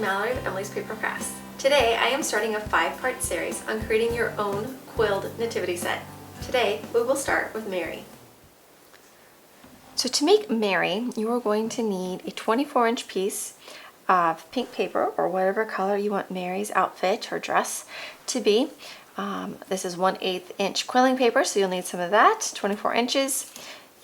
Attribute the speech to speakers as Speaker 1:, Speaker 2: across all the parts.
Speaker 1: Mallory of Emily's Papercrafts. Today I am starting a 5-part series on creating your own quilled nativity set. Today we will start with Mary. So to make Mary, you are going to need a 24-inch piece of pink paper or whatever color you want Mary's outfit or dress to be. This is 1/8 inch quilling paper, so you'll need some of that, 24 inches.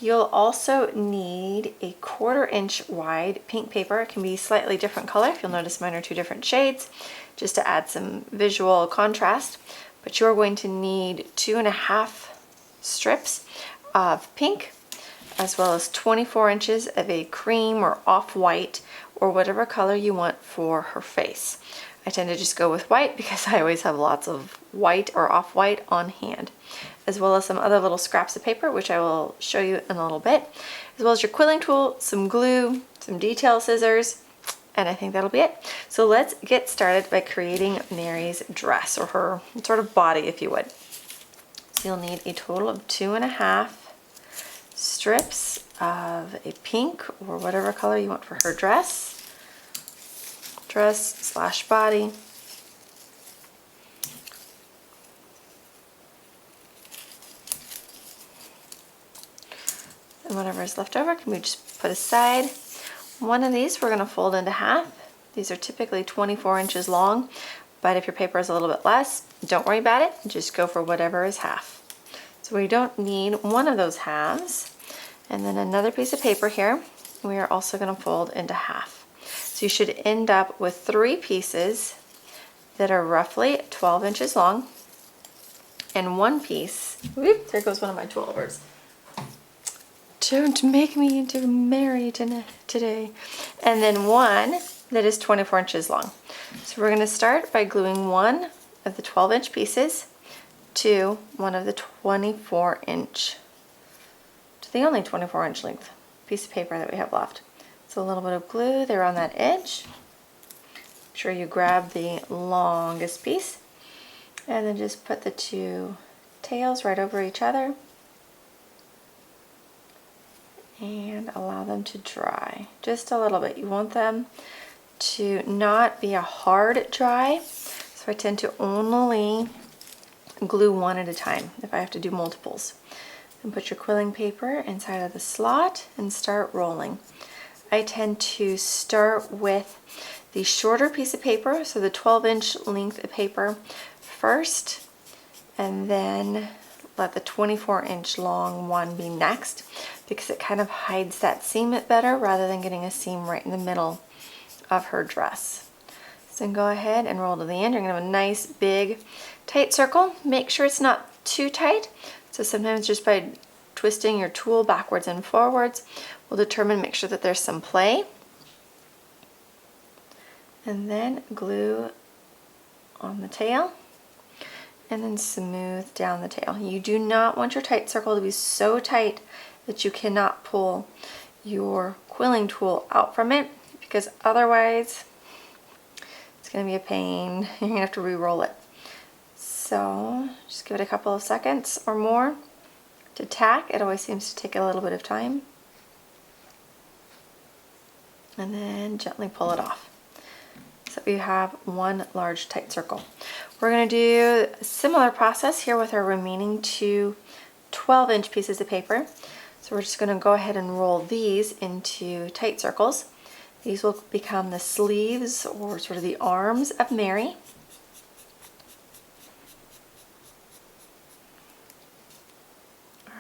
Speaker 1: You'll also need a 1/4 inch wide pink paper. It can be slightly different color. If you'll notice, mine are 2 different shades, just to add some visual contrast. But you're going to need 2.5 strips of pink, as well as 24 inches of a cream or off-white or whatever color you want for her face. I tend to just go with white because I always have lots of white or off-white on hand, as well as some other little scraps of paper, which I will show you in a little bit, as well as your quilling tool, some glue, some detail scissors, and I think that'll be it. So let's get started by creating Mary's dress, or her sort of body, if you would. So you'll need a total of 2.5 strips of a pink or whatever color you want for her dress/body. And whatever is left over can be just put aside. One of these we're going to fold into half. These are typically 24 inches long, but if your paper is a little bit less, don't worry about it. Just go for whatever is half. So we don't need one of those halves. And then another piece of paper here, we are also going to fold into half. So you should end up with 3 pieces that are roughly 12 inches long, and one piece, whoop, there goes one of my 12ers. Don't make me into Mary today. And then one that is 24 inches long. So we're going to start by gluing one of the 12-inch pieces to one of the 24-inch, to the only 24-inch length piece of paper that we have left. So a little bit of glue there on that edge. Make sure you grab the longest piece, and then just put the 2 tails right over each other and allow them to dry just a little bit. You want them to not be a hard dry, so I tend to only glue one at a time if I have to do multiples. And put your quilling paper inside of the slot and start rolling. I tend to start with the shorter piece of paper, so the 12-inch length of paper first, and then let the 24-inch long one be next, because it kind of hides that seam bit better rather than getting a seam right in the middle of her dress. So then go ahead and roll to the end. You're going to have a nice big tight circle. Make sure it's not too tight. So sometimes just by twisting your tool backwards and forwards will determine, make sure that there's some play. And then glue on the tail, and then smooth down the tail. You do not want your tight circle to be so tight that you cannot pull your quilling tool out from it, because otherwise it's going to be a pain. You're going to have to re-roll it. So just give it a couple of seconds or more to tack. It always seems to take a little bit of time. And then gently pull it off. So you have one large tight circle. We're going to do a similar process here with our remaining 2 12-inch pieces of paper. So we're just going to go ahead and roll these into tight circles. These will become the sleeves, or sort of the arms, of Mary.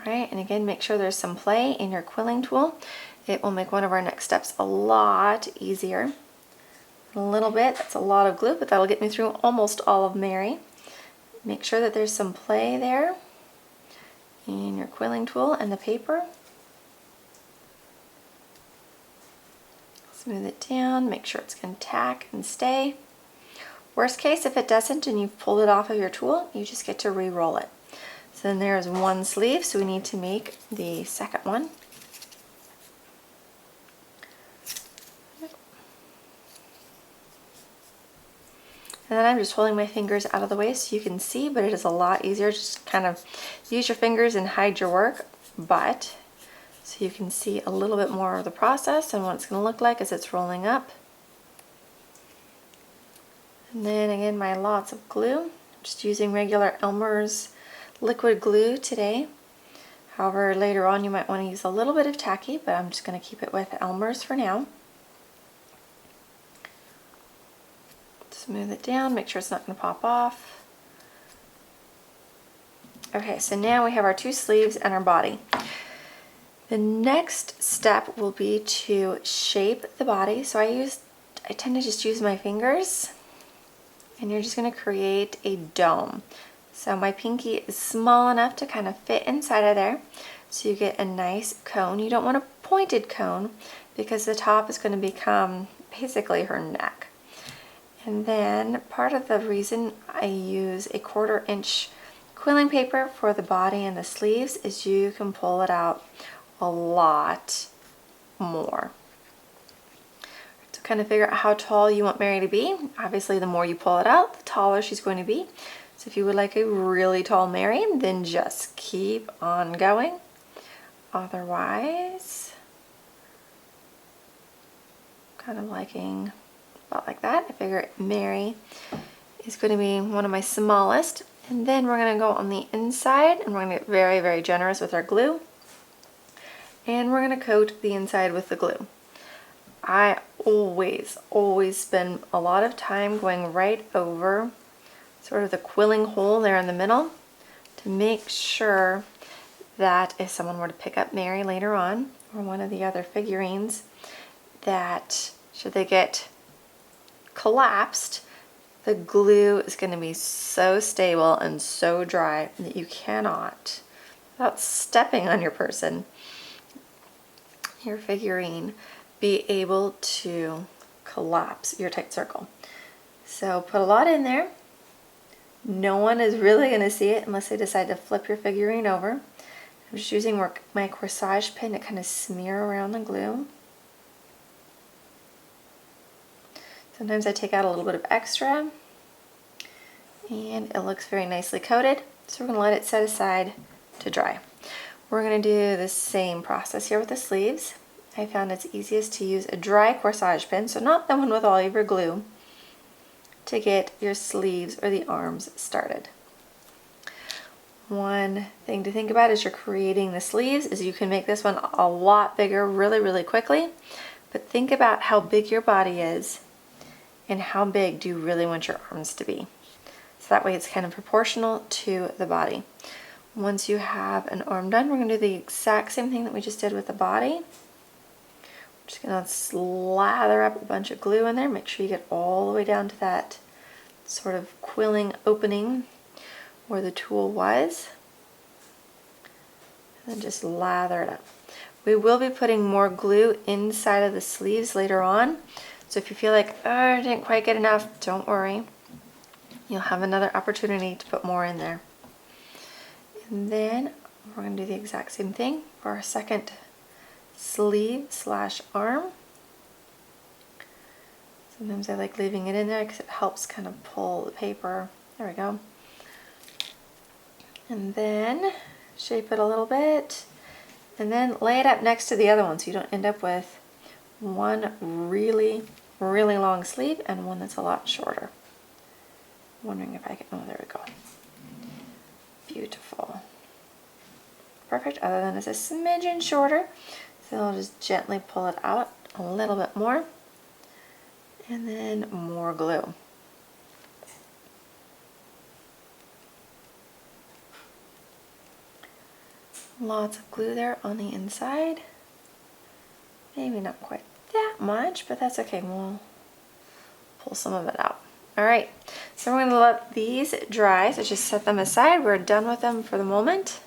Speaker 1: Alright, and again, make sure there's some play in your quilling tool. It will make one of our next steps a lot easier. A little bit, that's a lot of glue, but that'll get me through almost all of Mary. Make sure that there's some play there in your quilling tool and the paper. Smooth it down, make sure it's going to tack and stay. Worst case, if it doesn't and you've pulled it off of your tool, you just get to re-roll it. So then there's one sleeve, so we need to make the second one. And then I'm just holding my fingers out of the way so you can see, but it is a lot easier. Just kind of use your fingers and hide your work, but so you can see a little bit more of the process and what it's going to look like as it's rolling up. And then again, my lots of glue. I'm just using regular Elmer's liquid glue today. However, later on you might want to use a little bit of tacky, but I'm just going to keep it with Elmer's for now. Smooth it down, make sure it's not going to pop off. Okay, so now we have our two sleeves and our body. The next step will be to shape the body. So I tend to just use my fingers, and you're just going to create a dome. So my pinky is small enough to kind of fit inside of there, so you get a nice cone. You don't want a pointed cone because the top is going to become basically her neck. And then part of the reason I use a 1/4 inch quilling paper for the body and the sleeves is you can pull it out a lot more. To kind of figure out how tall you want Mary to be, obviously the more you pull it out, the taller she's going to be. So if you would like a really tall Mary, then just keep on going. Otherwise, kind of liking about like that. I figure Mary is going to be one of my smallest. And then we're going to go on the inside, and we're going to get very, very generous with our glue. And we're going to coat the inside with the glue. I always spend a lot of time going right over sort of the quilling hole there in the middle to make sure that if someone were to pick up Mary later on, or one of the other figurines, that should they get collapsed, the glue is going to be so stable and so dry that you cannot, without stepping on your person, your figurine, be able to collapse your tight circle. So put a lot in there. No one is really going to see it unless they decide to flip your figurine over. I'm just using my Corsage pin to kind of smear around the glue. Sometimes I take out a little bit of extra, and it looks very nicely coated. So we're going to let it set aside to dry. We're going to do the same process here with the sleeves. I found it's easiest to use a dry Corsage pin, so not the one with all of your glue, to get your sleeves or the arms started. One thing to think about as you're creating the sleeves is you can make this one a lot bigger really, really quickly, but think about how big your body is and how big do you really want your arms to be. So that way it's kind of proportional to the body. Once you have an arm done, we're going to do the exact same thing that we just did with the body. Just going to slather up a bunch of glue in there. Make sure you get all the way down to that sort of quilling opening where the tool was. And then just lather it up. We will be putting more glue inside of the sleeves later on. So if you feel like, oh, I didn't quite get enough, don't worry. You'll have another opportunity to put more in there. And then we're going to do the exact same thing for our second sleeve slash arm. Sometimes I like leaving it in there because it helps kind of pull the paper. There we go. And then shape it a little bit, and then lay it up next to the other one so you don't end up with one really, really long sleeve and one that's a lot shorter. I'm wondering if I can, oh, there we go. Beautiful. Perfect, other than it's a smidgen shorter. So I'll just gently pull it out a little bit more, and then more glue. Lots of glue there on the inside. Maybe not quite that much, but that's okay. We'll pull some of it out. All right, so we're going to let these dry. So just set them aside. We're done with them for the moment.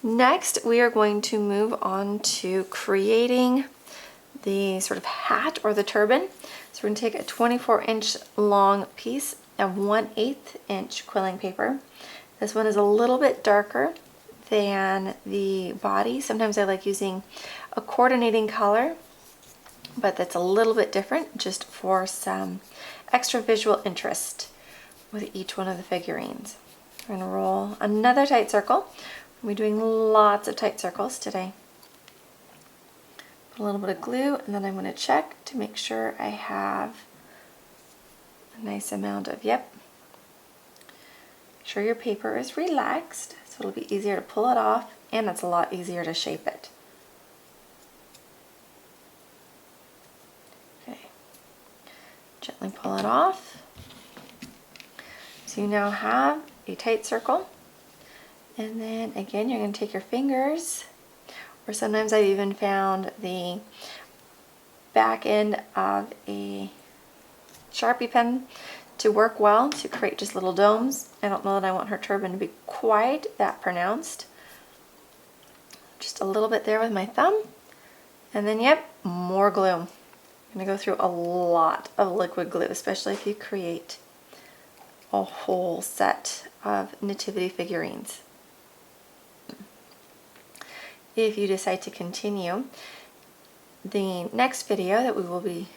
Speaker 1: Next, we are going to move on to creating the sort of hat or the turban. So we're going to take a 24-inch long piece of 1/8 inch quilling paper. This one is a little bit darker than the body. Sometimes I like using a coordinating color, but that's a little bit different just for some extra visual interest with each one of the figurines. We're going to roll another tight circle. We're doing lots of tight circles today. Put a little bit of glue, and then I'm going to check to make sure I have a nice amount of, yep. Make sure your paper is relaxed so it'll be easier to pull it off, and it's a lot easier to shape it. Okay, gently pull it off. So you now have a tight circle, and then again you're going to take your fingers, or sometimes I've even found the back end of a Sharpie pen to work well to create just little domes. I don't know that I want her turban to be quite that pronounced. Just a little bit there with my thumb, and then yep, more glue. I'm going to go through a lot of liquid glue, especially if you create a whole set of nativity figurines. If you decide to continue, the next video that we will be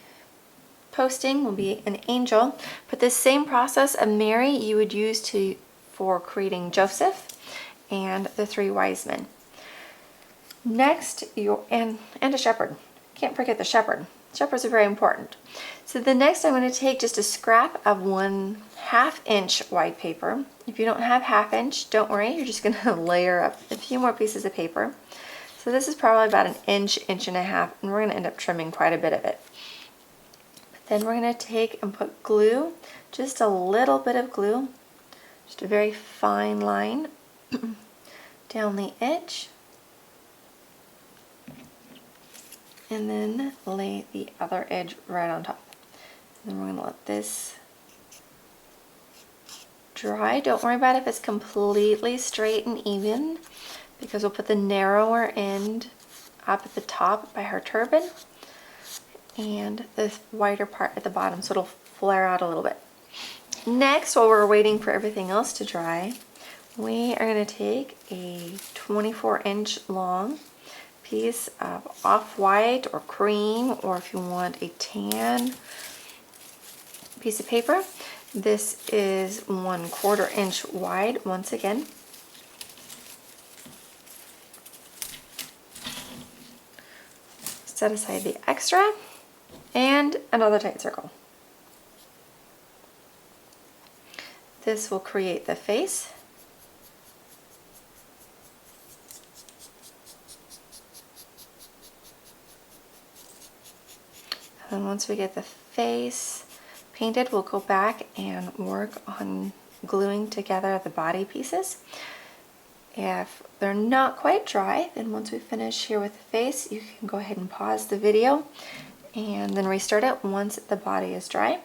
Speaker 1: posting will be an angel, but this same process of Mary you would use for creating Joseph and the three wise men. Next, and a shepherd. Can't forget the shepherd. Shepherds are very important. So the next I'm going to take just a scrap of 1/2 inch white paper. If you don't have 1/2 inch, don't worry, you're just going to layer up a few more pieces of paper. So this is probably about 1 inch, 1.5 inches, and we're going to end up trimming quite a bit of it. But then we're going to take and put glue, just a little bit of glue, just a very fine line down the edge. And then lay the other edge right on top. And then we're going to let this dry. Don't worry about if it's completely straight and even, because we'll put the narrower end up at the top by her turban and the wider part at the bottom, so it'll flare out a little bit. Next, while we're waiting for everything else to dry, we are going to take a 24-inch long piece of off-white or cream, or if you want a tan piece of paper. This is 1/4 inch wide once again. Set aside the extra and another tight circle. This will create the face. And once we get the face painted, we'll go back and work on gluing together the body pieces. If they're not quite dry, then once we finish here with the face, you can go ahead and pause the video and then restart it once the body is dry.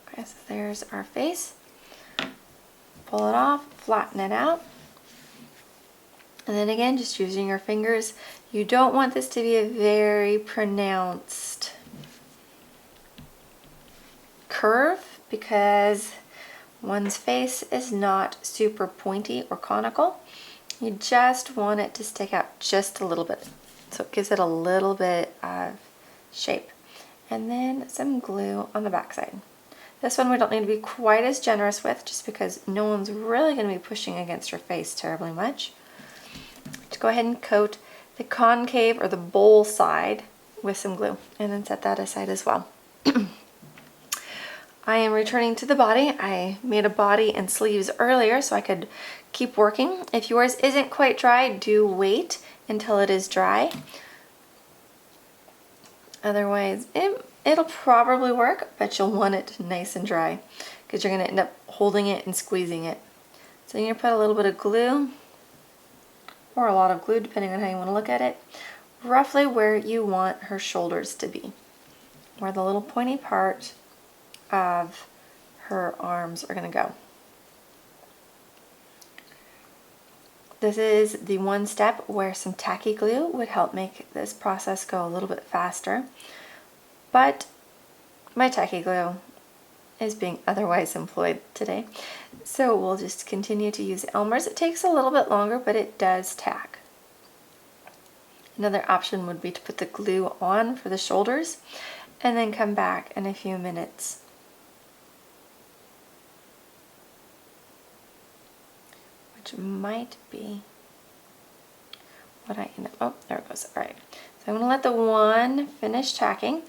Speaker 1: Okay, so there's our face. Pull it off, flatten it out. And then again, just using your fingers. You don't want this to be a very pronounced curve, because one's face is not super pointy or conical. You just want it to stick out just a little bit, so it gives it a little bit of shape. And then some glue on the back side. This one we don't need to be quite as generous with, just because no one's really going to be pushing against your face terribly much. To go ahead and coat the concave or the bowl side with some glue, and then set that aside as well. I am returning to the body. I made a body and sleeves earlier so I could keep working. If yours isn't quite dry, do wait until it is dry. Otherwise, it'll probably work, but you'll want it nice and dry, because you're going to end up holding it and squeezing it. So you're going to put a little bit of glue, or a lot of glue, depending on how you want to look at it, roughly where you want her shoulders to be, where the little pointy part of her arms are going to go. This is the one step where some tacky glue would help make this process go a little bit faster, but my tacky glue is being otherwise employed today, so we'll just continue to use Elmer's. It takes a little bit longer, but it does tack. Another option would be to put the glue on for the shoulders and then come back in a few minutes. Which might be what I end up, oh, there it goes. All right, so I'm gonna let the one finish tacking.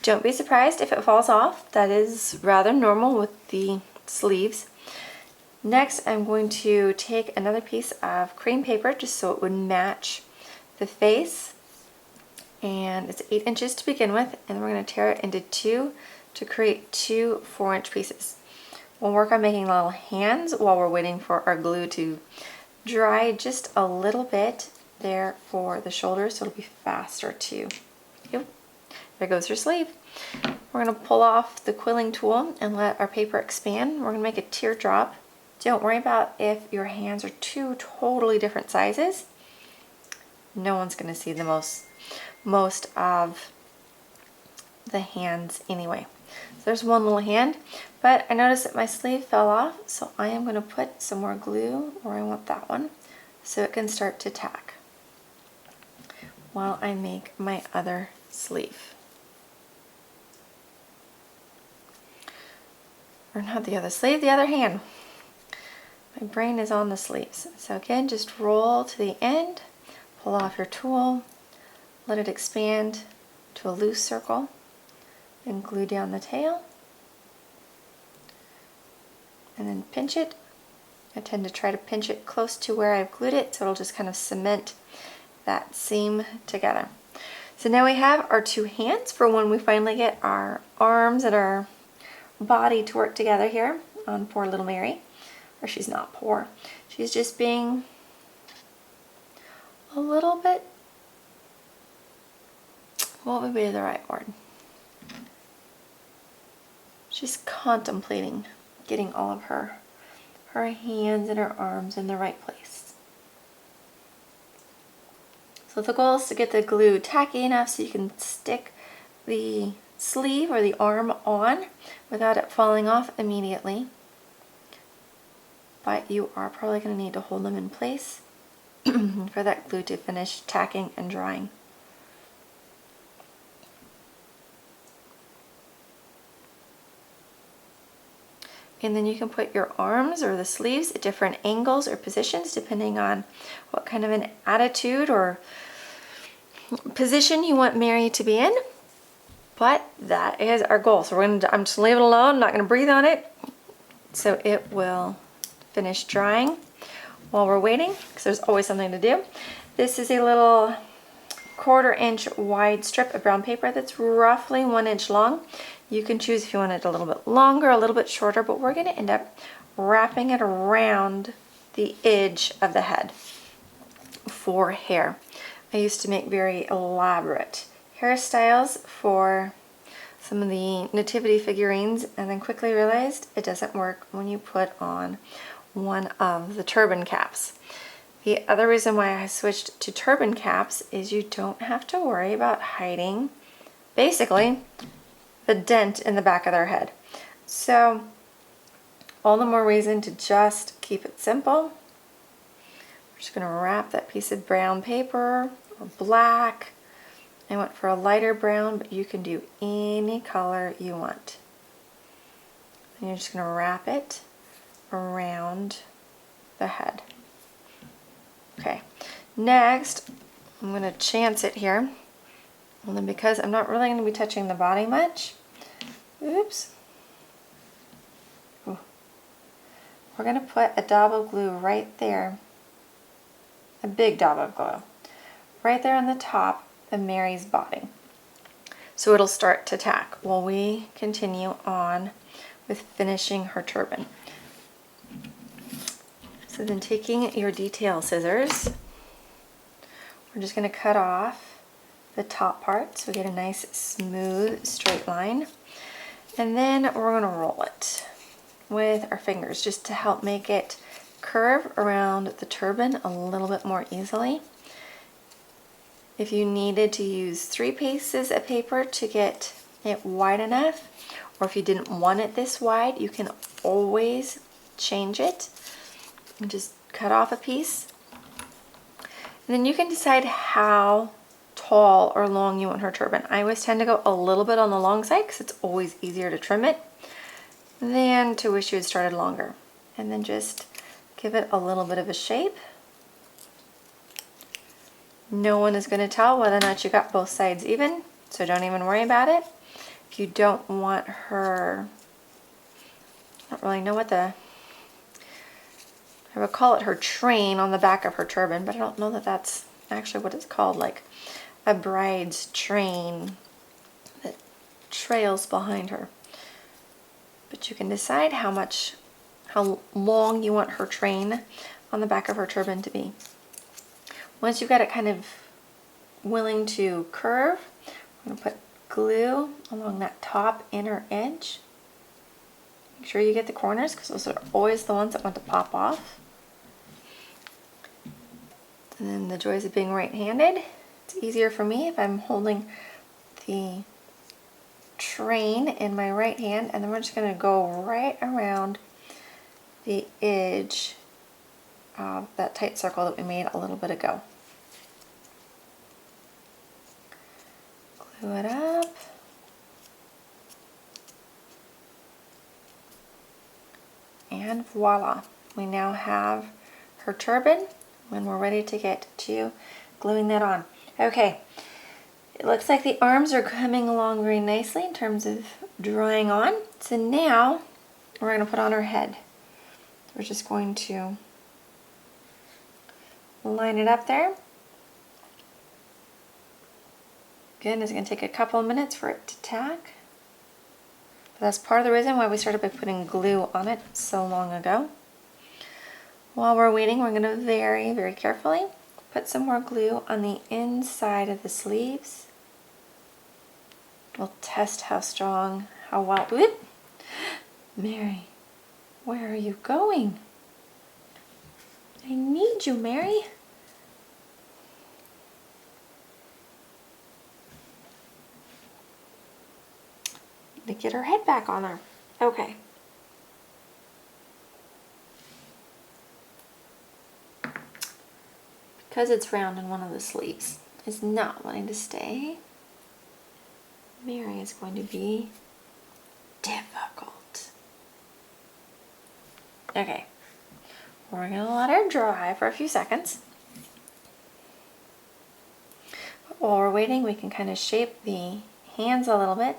Speaker 1: Don't be surprised if it falls off. That is rather normal with the sleeves. Next, I'm going to take another piece of cream paper just so it would match the face. And it's 8 inches to begin with, and we're going to tear it into 2 to create 2 4-inch pieces. We'll work on making little hands while we're waiting for our glue to dry just a little bit there for the shoulders, so it'll be faster too. Yep. There goes your sleeve. We're going to pull off the quilling tool and let our paper expand. We're going to make a teardrop. Don't worry about if your hands are 2 totally different sizes. No one's going to see the most of the hands anyway. So there's one little hand, but I noticed that my sleeve fell off, so I am going to put some more glue where I want that one so it can start to tack while I make my other sleeve. Or not the other sleeve, the other hand. My brain is on the sleeves. So again, just roll to the end, pull off your tool, let it expand to a loose circle, and glue down the tail, and then pinch it. I tend to try to pinch it close to where I've glued it so it'll just kind of cement that seam together. So now we have our 2 hands for when we finally get our arms and our body to work together here on poor little Mary. Or she's not poor. She's just being a little bit, what would be the right word? She's contemplating getting all of her hands and her arms in the right place. So the goal is to get the glue tacky enough so you can stick the sleeve or the arm on without it falling off immediately. But you are probably going to need to hold them in place for that glue to finish tacking and drying. And then you can put your arms or the sleeves at different angles or positions depending on what kind of an attitude or position you want Mary to be in. But that is our goal. So I'm just leave it alone, not gonna breathe on it. So it will finish drying while we're waiting, because there's always something to do. This is a little 1/4 inch wide strip of brown paper that's roughly 1 inch long. You can choose if you want it a little bit longer, a little bit shorter, but we're gonna end up wrapping it around the edge of the head for hair. I used to make very elaborate hairstyles for some of the nativity figurines and then quickly realized it doesn't work when you put on one of the turban caps. The other reason why I switched to turban caps is you don't have to worry about hiding basically the dent in the back of their head. So all the more reason to just keep it simple. We're just going to wrap that piece of brown paper or black. I went for a lighter brown, but you can do any color you want. And you're just going to wrap it around the head. Okay, next I'm going to chance it here, only because I'm not really going to be touching the body much. Oops. Ooh. We're going to put a dab of glue right there, a big dab of glue, right there on the top of Mary's body. So it'll start to tack while we continue on with finishing her turban. So then taking your detail scissors, we're just going to cut off the top part so we get a nice smooth straight line. And then we're going to roll it with our fingers just to help make it curve around the turban a little bit more easily. If you needed to use 3 pieces of paper to get it wide enough, or if you didn't want it this wide, you can always change it and just cut off a piece. And then you can decide how tall or long you want her turban. I always tend to go a little bit on the long side because it's always easier to trim it than to wish you had started longer. And then just give it a little bit of a shape. No one is going to tell whether or not you got both sides even, so don't even worry about it. If you don't want her, I don't really know what I would call it her train on the back of her turban, but I don't know that that's actually what it's called, like a bride's train that trails behind her. But you can decide how long you want her train on the back of her turban to be. Once you've got it kind of willing to curve, I'm going to put glue along that top inner edge. Make sure you get the corners because those are always the ones that want to pop off. And then the joys of being right-handed, it's easier for me if I'm holding the train in my right hand, and then we're just going to go right around the edge of that tight circle that we made a little bit ago. Glue it up. And voila, we now have her turban when we're ready to get to gluing that on. Okay, it looks like the arms are coming along very nicely in terms of drying on. So now we're going to put on her head. We're just going to line it up there. Again, it's going to take a couple of minutes for it to tack. But that's part of the reason why we started by putting glue on it so long ago. While we're waiting, we're going to very, very carefully put some more glue on the inside of the sleeves. We'll test how strong, how well. Whoop! Mary, where are you going? I need you, Mary. To get her head back on her. Okay. Because it's round in one of the sleeves, it's not wanting to stay. Mary is going to be difficult. Okay. We're going to let her dry for a few seconds. While we're waiting, we can kind of shape the hands a little bit.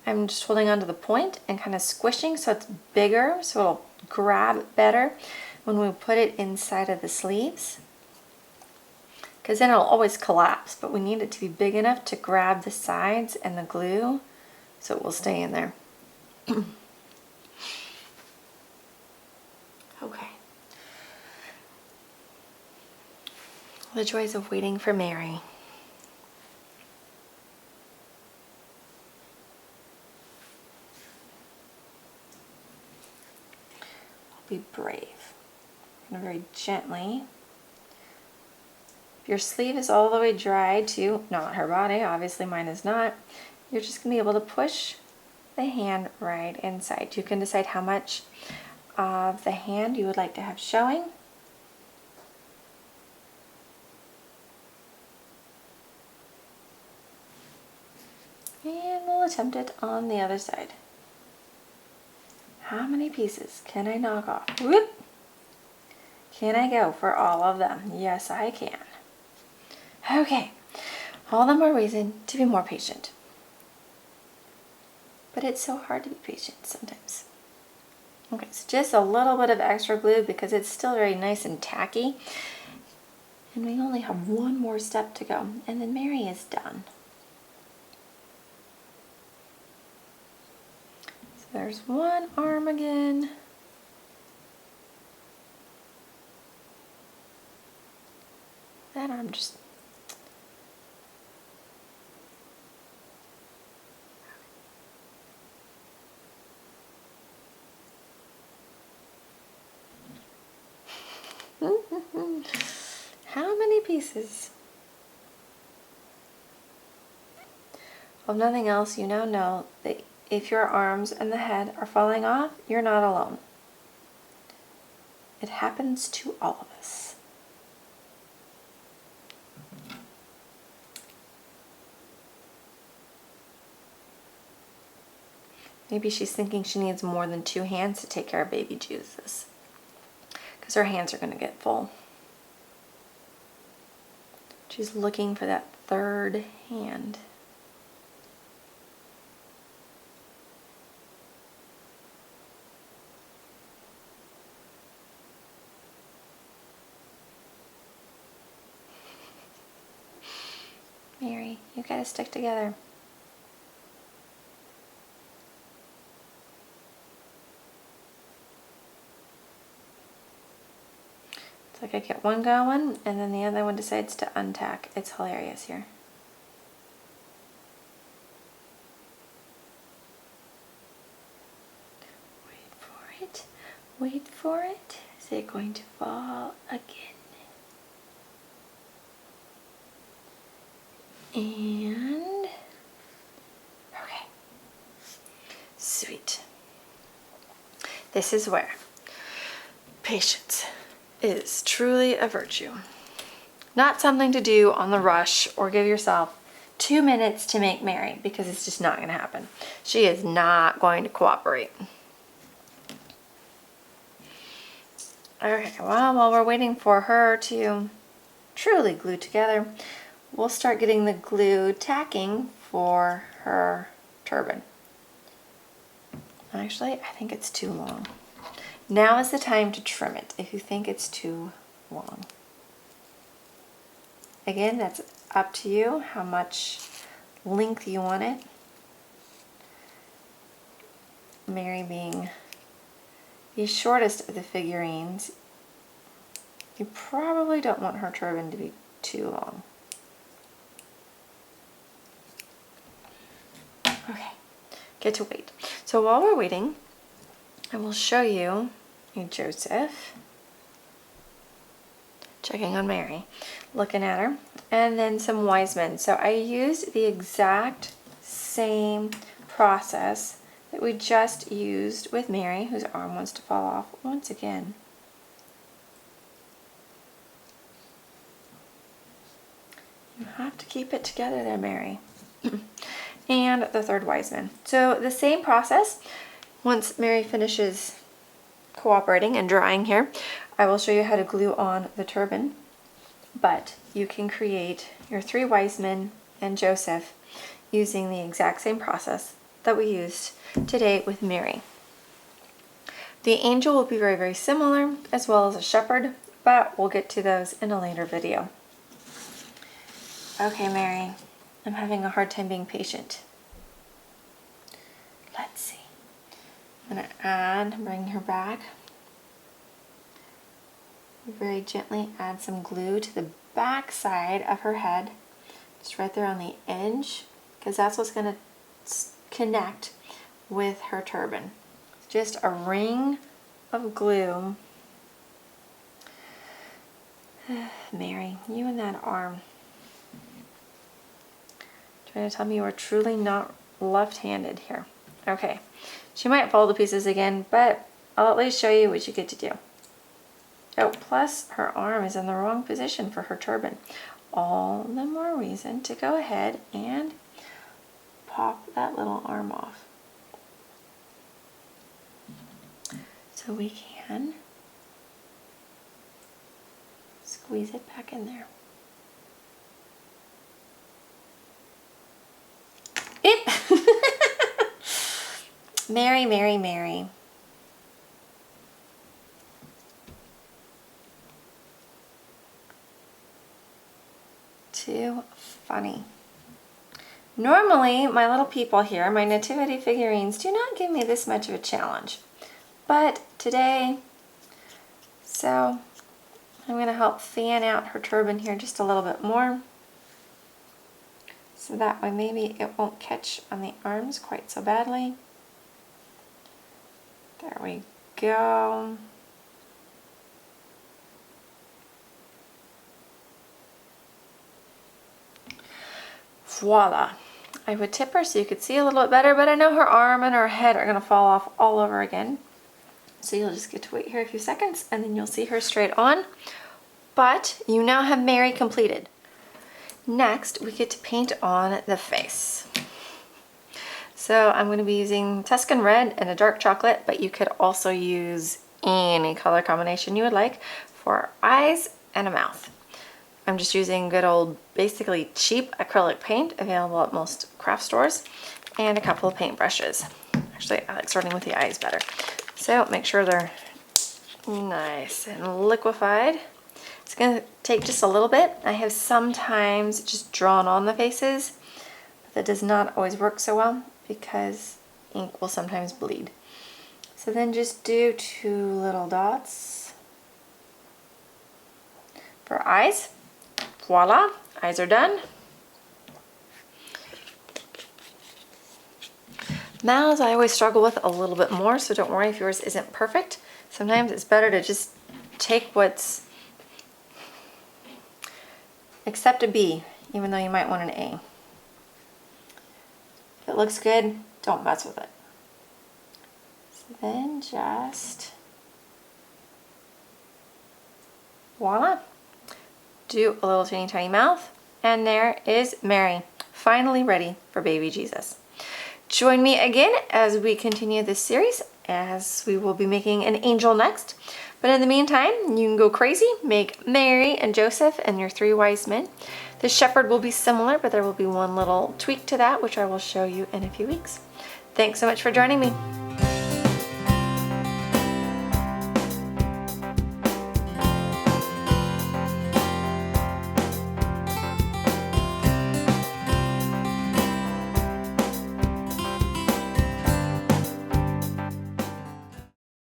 Speaker 1: I'm just holding onto the point and kind of squishing so it's bigger, so it'll grab better when we put it inside of the sleeves. Because then it'll always collapse, but we need it to be big enough to grab the sides and the glue so it will stay in there. Okay. The joys of waiting for Mary. Be brave. I'm going to very gently. If your sleeve is all the way dry to not her body, obviously mine is not, you're just going to be able to push the hand right inside. You can decide how much of the hand you would like to have showing. And we'll attempt it on the other side. How many pieces can I knock off? Whoop! Can I go for all of them? Yes, I can. Okay, all the more reason to be more patient. But it's so hard to be patient sometimes. Okay, so just a little bit of extra glue because it's still very nice and tacky. And we only have one more step to go, and then Mary is done. There's one arm again. That arm just... How many pieces? If nothing else, you now know that if your arms and the head are falling off, you're not alone. It happens to all of us. Maybe she's thinking she needs more than 2 hands to take care of baby Jesus, because her hands are going to get full. She's looking for that third hand. Mary, you gotta stick together. It's like I get one going and then the other one decides to untack. It's hilarious here. Wait for it. Wait for it. Is it going to fall again? And okay. Sweet. This is where patience is truly a virtue. Not something to do on the rush or give yourself 2 minutes to make Mary, because it's just not going to happen. She is not going to cooperate. Okay, well, while we're waiting for her to truly glue together, we'll start getting the glue tacking for her turban. Actually, I think it's too long. Now is the time to trim it if you think it's too long. Again, that's up to you how much length you want it. Mary being the shortest of the figurines, you probably don't want her turban to be too long. Okay, get to wait. So while we're waiting, I will show you a Joseph checking on Mary, looking at her, and then some wise men. So I used the exact same process that we just used with Mary, whose arm wants to fall off once again. You have to keep it together there, Mary. And the third wise man. So the same process. Once Mary finishes cooperating and drying here, I will show you how to glue on the turban. But you can create your 3 wise men and Joseph using the exact same process that we used today with Mary. The angel will be very, very similar, as well as a shepherd, but we'll get to those in a later video. Okay, Mary, I'm having a hard time being patient. Let's see. I'm going to bring her back. Very gently add some glue to the back side of her head, just right there on the edge, because that's what's going to connect with her turban. Just a ring of glue. Mary, you and that arm. Trying to tell me you are truly not left-handed here. Okay, she might fall to pieces again, but I'll at least show you what you get to do. Oh, plus her arm is in the wrong position for her turban. All the more reason to go ahead and pop that little arm off. So we can squeeze it back in there. Mary, Mary, Mary. Too funny. Normally, my little people here, my nativity figurines, do not give me this much of a challenge. But today, so I'm going to help fan out her turban here just a little bit more. So that way maybe it won't catch on the arms quite so badly. There we go. Voila. I would tip her so you could see a little bit better, but I know her arm and her head are going to fall off all over again. So you'll just get to wait here a few seconds and then you'll see her straight on. But you now have Mary completed. Next, we get to paint on the face. So I'm going to be using Tuscan Red and a dark chocolate, but you could also use any color combination you would like for eyes and a mouth. I'm just using good old, basically cheap acrylic paint available at most craft stores, and a couple of paint brushes. Actually, I like starting with the eyes better. So make sure they're nice and liquefied. It's going to take just a little bit. I have sometimes just drawn on the faces, but that does not always work so well because ink will sometimes bleed. So then just do 2 little dots for eyes. Voila, eyes are done. Mouths I always struggle with a little bit more, so don't worry if yours isn't perfect. Sometimes it's better to just take what's, accept a B, even though you might want an A. If it looks good, don't mess with it. So then just, voila, do a little teeny tiny mouth, and there is Mary, finally ready for baby Jesus. Join me again as we continue this series, as we will be making an angel next. But in the meantime, you can go crazy, make Mary and Joseph and your 3 wise men. The shepherd will be similar, but there will be one little tweak to that, which I will show you in a few weeks. Thanks so much for joining me.